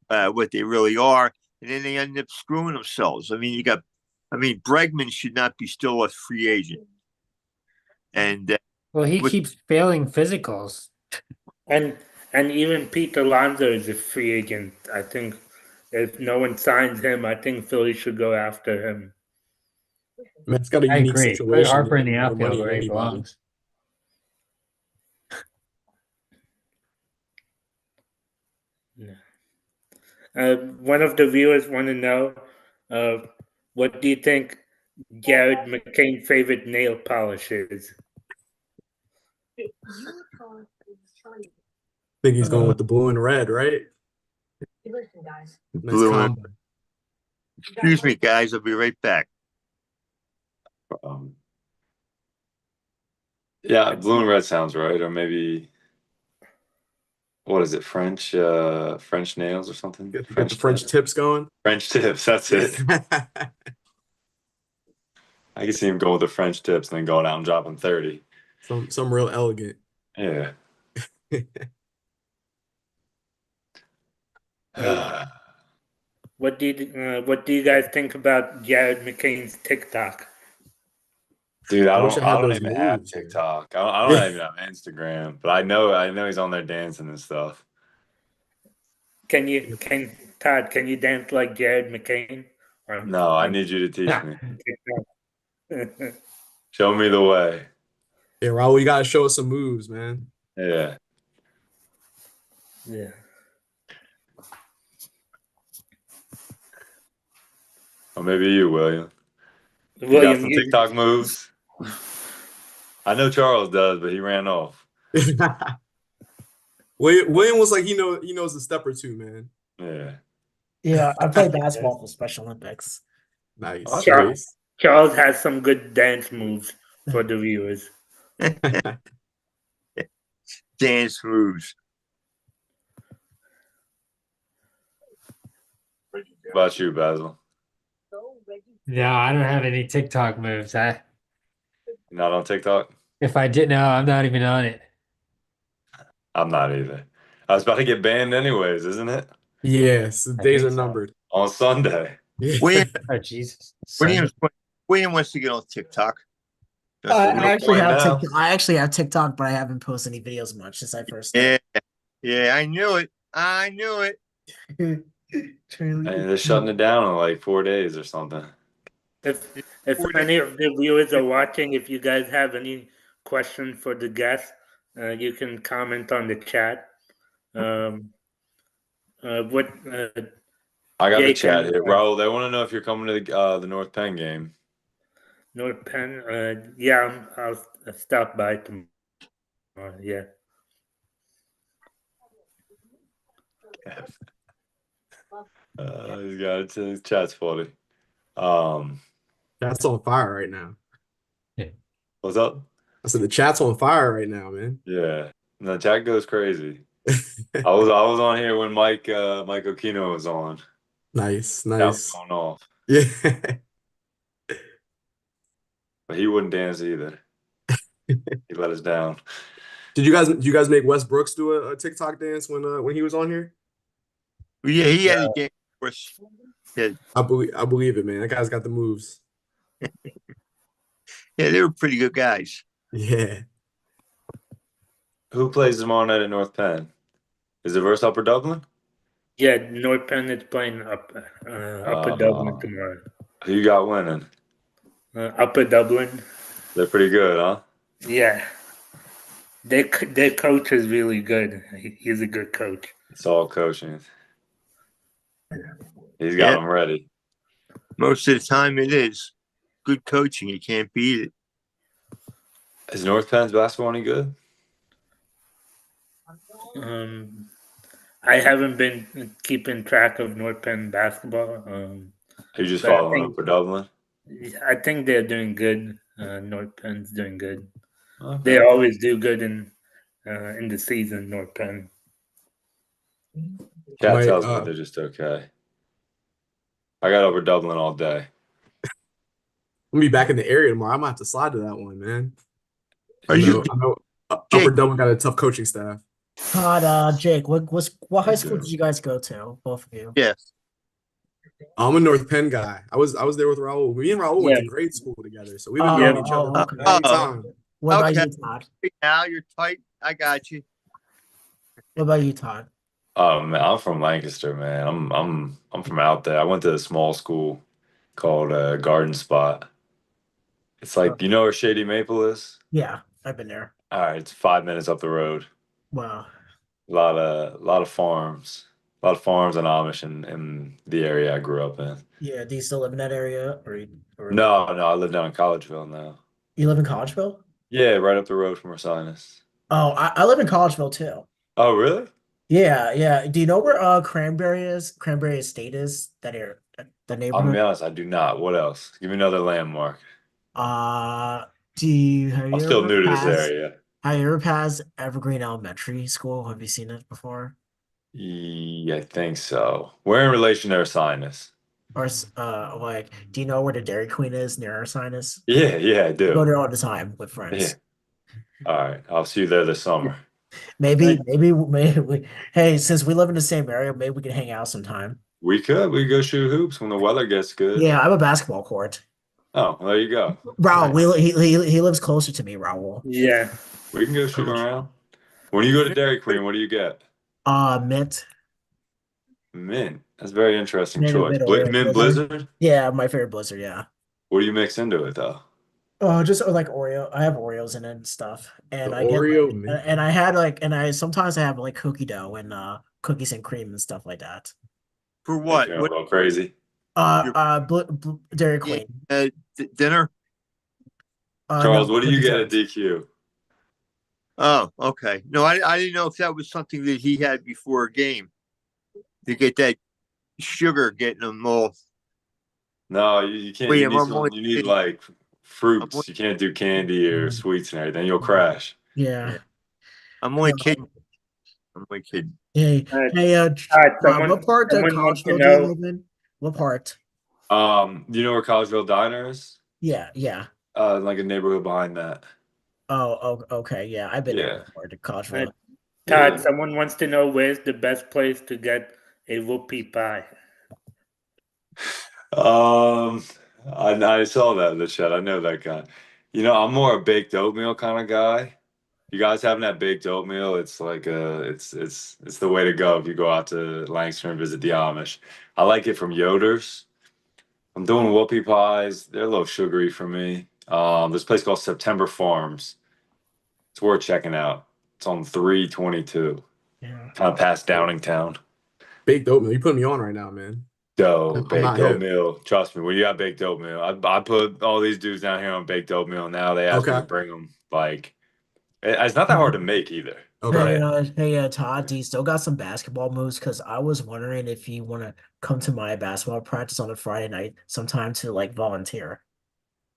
what they really are, and then they end up screwing themselves. Bregman should not be still a free agent. And he keeps failing physicals. And even Pete Alonso is a free agent. I think if no one signs him, I think Philly should go after him. It's got a unique situation. Put Harper in the outfield where he belongs. One of the viewers want to know, what do you think Jared McCain's favorite nail polish is? Think he's going with the blue and red, right? Nice Blue and combo. excuse me, guys. I'll be right back. Yeah, blue and red sounds right, or maybe what is it? French nails or something? Get the French tips going. French tips, that's it. I can see him going with the French tips and then going out and dropping 30. Some real elegant. Yeah. What do you guys think about Jared McCain's TikTok? Dude, I wish I had don't those even have moves, man. TikTok. I don't even have Instagram, but I know he's on there dancing and stuff. Can Todd, can you dance like Jared McCain? No, I need you to teach me. Show me the way. Yeah, Rahul, you gotta show us some moves, man. Yeah. Yeah. Or maybe you, William. You got William, some TikTok moves? I know Charles does, but he ran off. William was like he knows a step or two, man. Yeah. Yeah, I played basketball for Special Olympics. Nice. Okay. Charles has some good dance moves for the viewers. Dance moves. What about you, Basil? No, I don't have any TikTok moves. Not on TikTok? If I did, no, I'm not even on it. I'm not either. I was about to get banned anyways, isn't it? Yes, the days are numbered. On Sunday. William, Oh, Jesus. William wants to get on TikTok. I actually right have now. TikTok. I actually have TikTok, but I haven't posted any videos much since I first Yeah, yeah, I knew it. I knew it. started. And they're shutting it down in like 4 days or something. If any of the viewers are watching, if you guys have any questions for the guests, you can comment on the chat. I got the Jake chat and, here. Rahul, they want to know if you're coming to the North Penn game. North Penn, yeah, I'll stop by tomorrow. Yeah. He's got it. His chat's funny. Chat's on fire right now. What's up? I said the chat's on fire right now, man. Yeah. No, chat goes crazy. I was on here when Mike Okino was on. Nice, That was nice. going off. Yeah. But he wouldn't dance either. He let us down. Did you guys make Wes Brooks do a TikTok dance when he was on here? Yeah, he had a dance for us. Yeah, I believe it, man. That guy's got the moves. yeah, they were pretty good guys. Yeah. Who plays tomorrow night at North Penn? Is it versus Upper Dublin? Yeah, North Penn is playing Upper Dublin tomorrow. Who you got winning? Upper Dublin. They're pretty good, huh? Yeah. Their coach is really good. He's a good coach. It's all coaching. He's got them ready. Most of the time it is. Good coaching. You can't beat it. Is North Penn's basketball any good? I haven't been keeping track of North Penn basketball. Are you just but I following think- Upper Dublin? I think they're doing good. North Penn's doing good. Okay. They always do good in the season, North Penn. Chat tells me they're just okay. I got Upper Dublin all day. We'll be back in the area tomorrow. I might have to slide to that one, man. Are I you? know Upper Dublin got a tough coaching staff. Todd, Jake, what high school did you guys go to? Both of you. Yes. I'm a North Penn guy. I was there with Rahul. Me and Rahul went to Yeah. grade school together, so we've been Oh, knowing each other oh, for okay. a long time. What about Okay. you, Todd? Now you're tight. I got you. What about you, Todd? Man, I'm from Lancaster, man. I'm from out there. I went to a small school called Garden Spot. It's like, you know where Shady Maple is? Yeah, I've been there. All right, it's 5 minutes up the road. Wow. A lot of farms. A lot of farms and Amish in the area I grew up in. Yeah, do you still live in that area, or No, I live down in Collegeville now. you live in Collegeville? Yeah, right up the road from Ursinus. Oh, I live in Collegeville too. Oh, really? Yeah, yeah. Do you know where Cranberry is? Cranberry Estate is that area, the I'll be neighborhood? honest, I do not. What else? Give me another landmark. Uh, do you have I'm you still ever new to this passed area. have you ever passed Evergreen Elementary School? Have you seen it before? Yeah, I think so. We're in relation to Ursinus. Or like, do you know where the Dairy Queen is near our sinus? Yeah, I Go do. there all the time with Yeah. friends. All right. I'll see you there this summer. Maybe. Hey, since we live in the same area, maybe we can hang out sometime. We could. We could go shoot hoops when the weather gets good. Yeah, I have a basketball court. Oh, well, there you go. Raul, Nice. he lives closer to me, Raul. Yeah. We can go shoot around. When you go to Dairy Queen, what do you get? Mint. Mint. That's a very interesting Mint, choice. mint Oreo Mint Blizzard? Yeah, my favorite Blizzard. Yeah. What do you mix into it though? Oh, just like Oreo. I have Oreos in it and stuff, and The I get Oreo like, mint. and I had like, and I sometimes I have like cookie dough and cookies and cream and stuff like that. For Make what? you a What little crazy. your Dairy Queen. dinner? No, Charles, what do you get at desserts. DQ? Oh, okay. No, I didn't know if that was something that he had before a game to get that sugar getting them all. No, you can't. Wait, You need I'm only you need kidding. like I'm fruits. only, You can't do candy or sweets and everything. You'll crash. Yeah. I'm only kidding. I'm only kidding. Hey, Uh, hey, what part of someone wants to Collegeville do you know. live in? What part? You know where Collegeville Diner is? Yeah. Like a neighborhood behind that. Oh, okay. Yeah, I've been there Yeah. before to Uh, Collegeville. Todd, Yeah. someone wants to know where's the best place to get a whoopie pie. Um, I saw that in the chat. I know that guy. You know, I'm more a baked oatmeal kind of guy. You guys having that baked oatmeal? It's like it's the way to go if you go out to Lancaster and visit the Amish. I like it from Yoder's. I'm doing whoopie pies. They're a little sugary for me. This place called September Farms. It's worth checking out. It's on 322, Yeah. kind of past Downingtown. Baked oatmeal. You put me on right now, man. Dough, I'm not baked hip. oatmeal. Trust me, when you got baked oatmeal, I put all these dudes down here on baked oatmeal. Now they ask me Okay. to bring them. Like, it's not that hard to make either. Okay. Todd, do you still got some basketball moves? Because I was wondering if you want to come to my basketball practice on a Friday night sometime to like volunteer.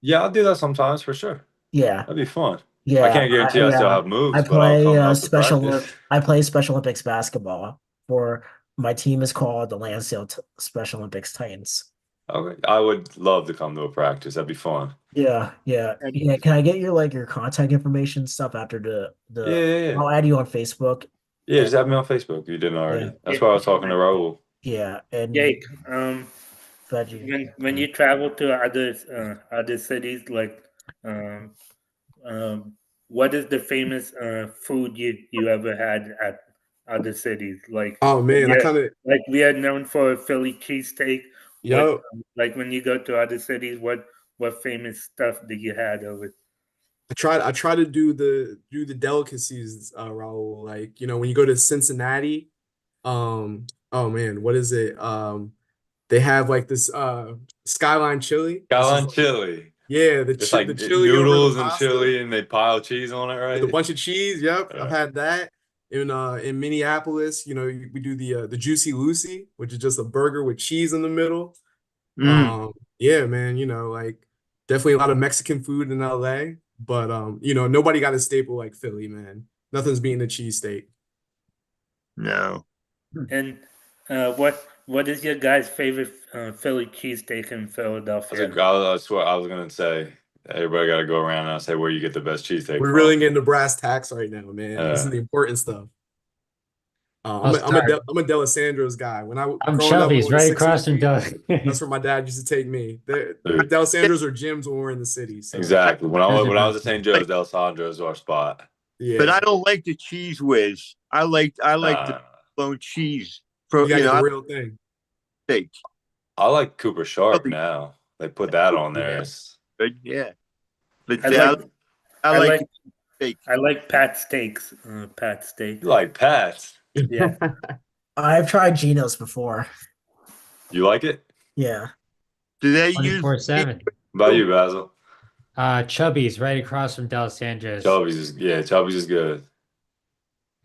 Yeah, I'll do that sometimes for sure. Yeah, That'd be fun. I yeah, can't guarantee I still have I moves, but I'll play come out to practice. I play Special Olympics basketball for my team is called the Lansdale Special Olympics Titans. Okay, I would love to come to a practice. That'd be fun. Yeah. And Can I get your contact information stuff after Yeah. I'll add you on Facebook. Yeah, just have me on Facebook if you didn't already. Yeah. That's why I was talking to Rahul. Yeah, and Jake, glad you. when you travel to other cities, like what is the famous food you ever had at other cities? Like Oh man, I yeah, kind of like we are known for Philly cheesesteak. What yo. like when you go to other cities, what famous stuff did you had over? I try to do the delicacies, Raul. Like, you know, when you go to Cincinnati, oh man, what is it? They have like this skyline chili. It's just Skyline like, chili. yeah, It's like the chili over the noodles and pasta chili, and they pile cheese on it, with a right? bunch of cheese. Yep, I've Yeah. had that. In Minneapolis, you know, we do the Juicy Lucy, which is just a burger with cheese in the middle. Yeah, man, you know, like definitely a lot of Mexican food in LA, but you know, nobody got a staple like Philly, man. Nothing's beating the cheesesteak. No. And what is your guys' favorite Philly cheesesteak in Philadelphia? That's what I was gonna say. Everybody got to go around and say where you get the best cheesesteak We're from. really getting the brass tacks right now, man. This is the important stuff. I'm a Delisandro's guy. When I'm growing up, Shelby's going to right 6th across from Street, Doug. that's where my dad used to take me. Dude. Delisandro's are gyms when we're in the city. So Exactly. When I was at St. Joe's, But Alessandro's our spot. yeah, I don't like the cheese whiz. I like the Uh, bone cheese you for gotta you get know the I real thing. steak. I like Cooper Sharp Philly now. They put that on there. Yeah. It's good, yeah. But I I like I I like like the steak. I like Pat steaks. Pat steak. you like Pat's. Yeah. I've tried Geno's before. You like it? Yeah. Do they use 24/7. What about you, Basil? Chubby's right across from D'Alessandro's. Chubby's is good.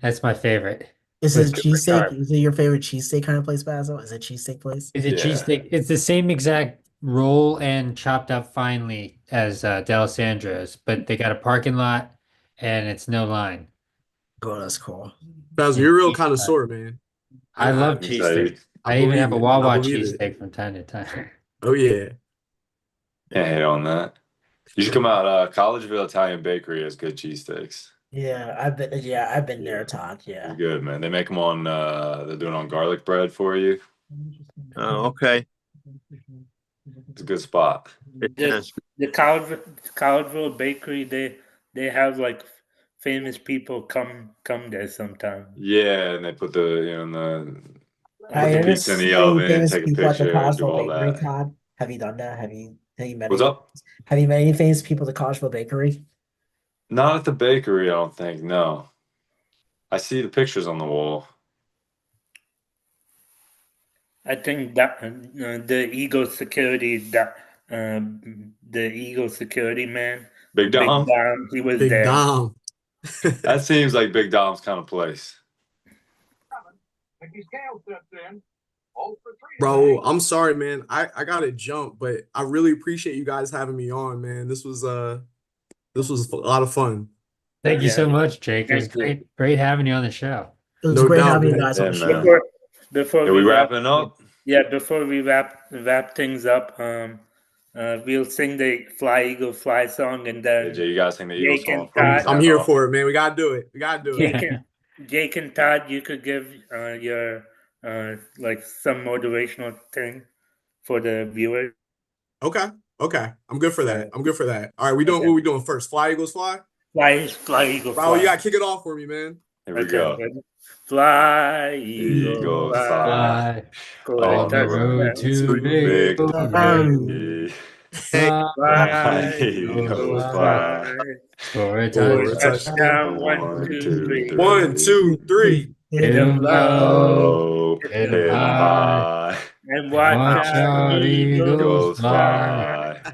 That's my favorite. Is With it cheesesteak? Is it your favorite cheesesteak kind of place, Basil? Is it cheesesteak place? It's a Yeah. cheesesteak. It's the same exact roll and chopped up finely as D'Alessandro's, but they got a parking lot and it's no line. Oh, that's cool. Basil, you're a real connoisseur, man. I love I'm excited. cheesesteak. I even have a believe it. Wawa I believe it. cheesesteak from time to time. Oh yeah. Can't hate on that. You should come out. Collegeville Italian Bakery has good cheesesteaks. Yeah, I've been there, Todd. Yeah. It's good, man. They make them on. They're doing on garlic bread for you. Oh, okay. It's a good spot. Yes. The Collegeville Bakery, they have like famous people come there sometimes. Yeah, and they put the Have you the ever pizza in the seen oven, famous take a people at the picture, do Collegeville all Bakery, that. Todd? Have you done that? Have you met What's any? up? Have you met any famous people at the Collegeville Bakery? Not at the bakery, I don't think. No, I see the pictures on the wall. I think that the Eagle Security the Eagle Security man, Big Dom. he was Big there. Dom. That seems like Big Dom's kind of place. Bro, I'm sorry, man. I gotta jump, but I really appreciate you guys having me on, man. This was a lot of fun. Thank you Yeah. so much, Jake. It was Thank you. great having you on the show. It was No great doubt, having you man. guys on Yeah, the man. show. Before Are we wrapping up? Yeah, before we wrap things up, we'll sing the Fly Eagle Fly song, and Hey, then Jay, you guys sing the Eagles Jake and song for me? Todd, I'm here for it, man. We gotta do it. We gotta do it. Jake and Todd, you could give your like some motivational thing for the viewers. Okay. Okay. I'm good for that. I'm good for that. All right, what we doing first? Fly Eagles fly? Fly Eagle Raul, you Fly. gotta kick it off for me, man. Here we Okay, go. ready? Fly Eagle Eagles Fly. fly Score a on the road touchdown to victory. Fly Eagles Eagle fly. Fly. Score a For Score a a touchdown. touchdown. touchdown. 1, 2, 3. 1, 2, 3. Hit 'em low. Oh, Hit hit 'em 'em high. high. And watch Watch out, out, Eagles Eagles Eagles fly. fly.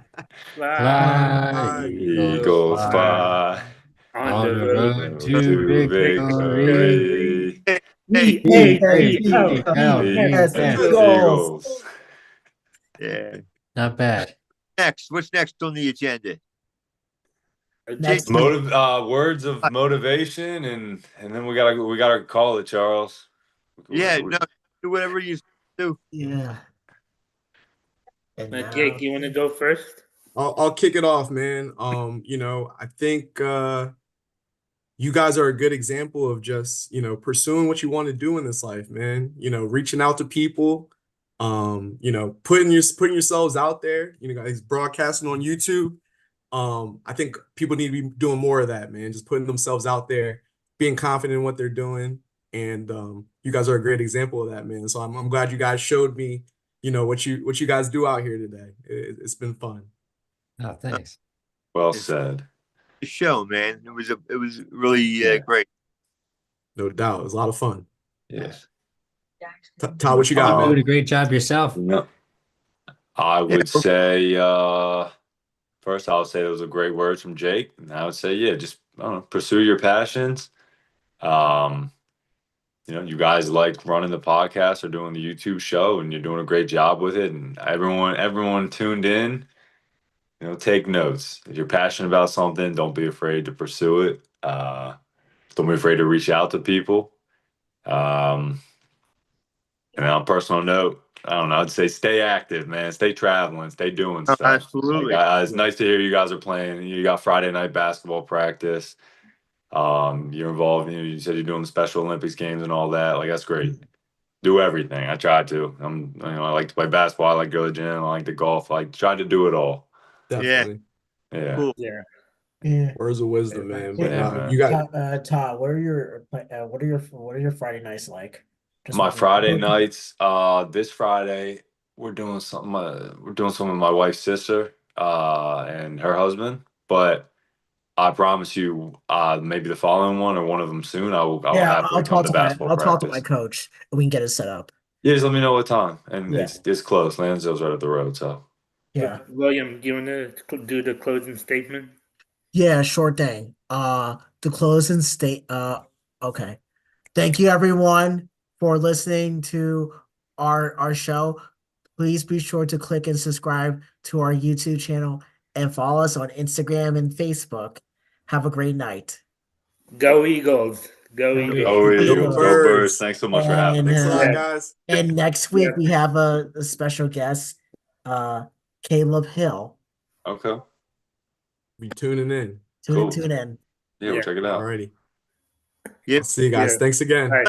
fly. Fly, Eagles Eagles fly. fly. On On the the road road Road to to victory. victory. victory. E-A-G-L-E-S, Eagles. Eagles. Yeah. Not bad. What's next on the agenda? Next Jake, week. Words of motivation, and then we gotta call it, Charles. yeah, no, do whatever you do. Yeah. And Jake, you want to go first? I'll kick it off, man. I think you guys are a good example of just, pursuing what you want to do in this life, man. Reaching out to people, putting yourselves out there, guys broadcasting on YouTube. I think people need to be doing more of that, man. Just putting themselves out there, being confident in what they're doing. And you guys are a great example of that, man. So I'm glad you guys showed me, what you guys do out here today. It's been fun. Oh, thanks. Well said. The show, man. It was really Yeah. great. No doubt. It was a lot of fun. Yes. Todd, what you You're got? doing a great job yourself. No, I would say first I would say those are great words from Jake, and I would say just I don't know, pursue your passions. You guys like running the podcast or doing the YouTube show, and you're doing a great job with it. And everyone tuned in. Take notes. If you're passionate about something, don't be afraid to pursue it. Don't be afraid to reach out to people. And on a personal note, I don't know, I'd say stay active, man. Stay traveling, stay doing stuff. Absolutely. It's nice to hear you guys are playing. You got Friday night basketball practice. You're involved. You said you're doing the Special Olympics games and all that. Like, that's great. Do everything. I try to. I like to play basketball. I like to go to the gym. I like to golf. I try to do it all. Definitely. Yeah. Cool. Yeah. Words of wisdom, man. But man. you got Todd, what are your Friday nights like? Just My wondering. Friday nights. This Friday we're doing something. We're doing something with my wife's sister, and her husband. But I promise you, maybe the following one or one of them soon. I will Yeah, happily come to basketball I'll talk to my practice. coach and we can get it set up. Yeah, just let me know what time. And Yeah. it's close. Lansdale's right up the road, so. Yeah. William, do you want to do the closing statement? Yeah, sure thing. The closing state. Okay. Thank you everyone for listening to our show. Please be sure to click and subscribe to our YouTube channel and follow us on Instagram and Facebook. Have a great night. Go Eagles! Go Eagles! Go Eagles, go Birds. Birds. Thanks so much for having And me. Thanks a lot, Yeah. guys. and next week Yeah. we have a special guest, Caleb Hill. Okay. Be tuning in. Tune Cool. tune in. Yeah, we'll check it out. Alrighty. Yep. I'll see you guys. Yeah. Thanks again. All right.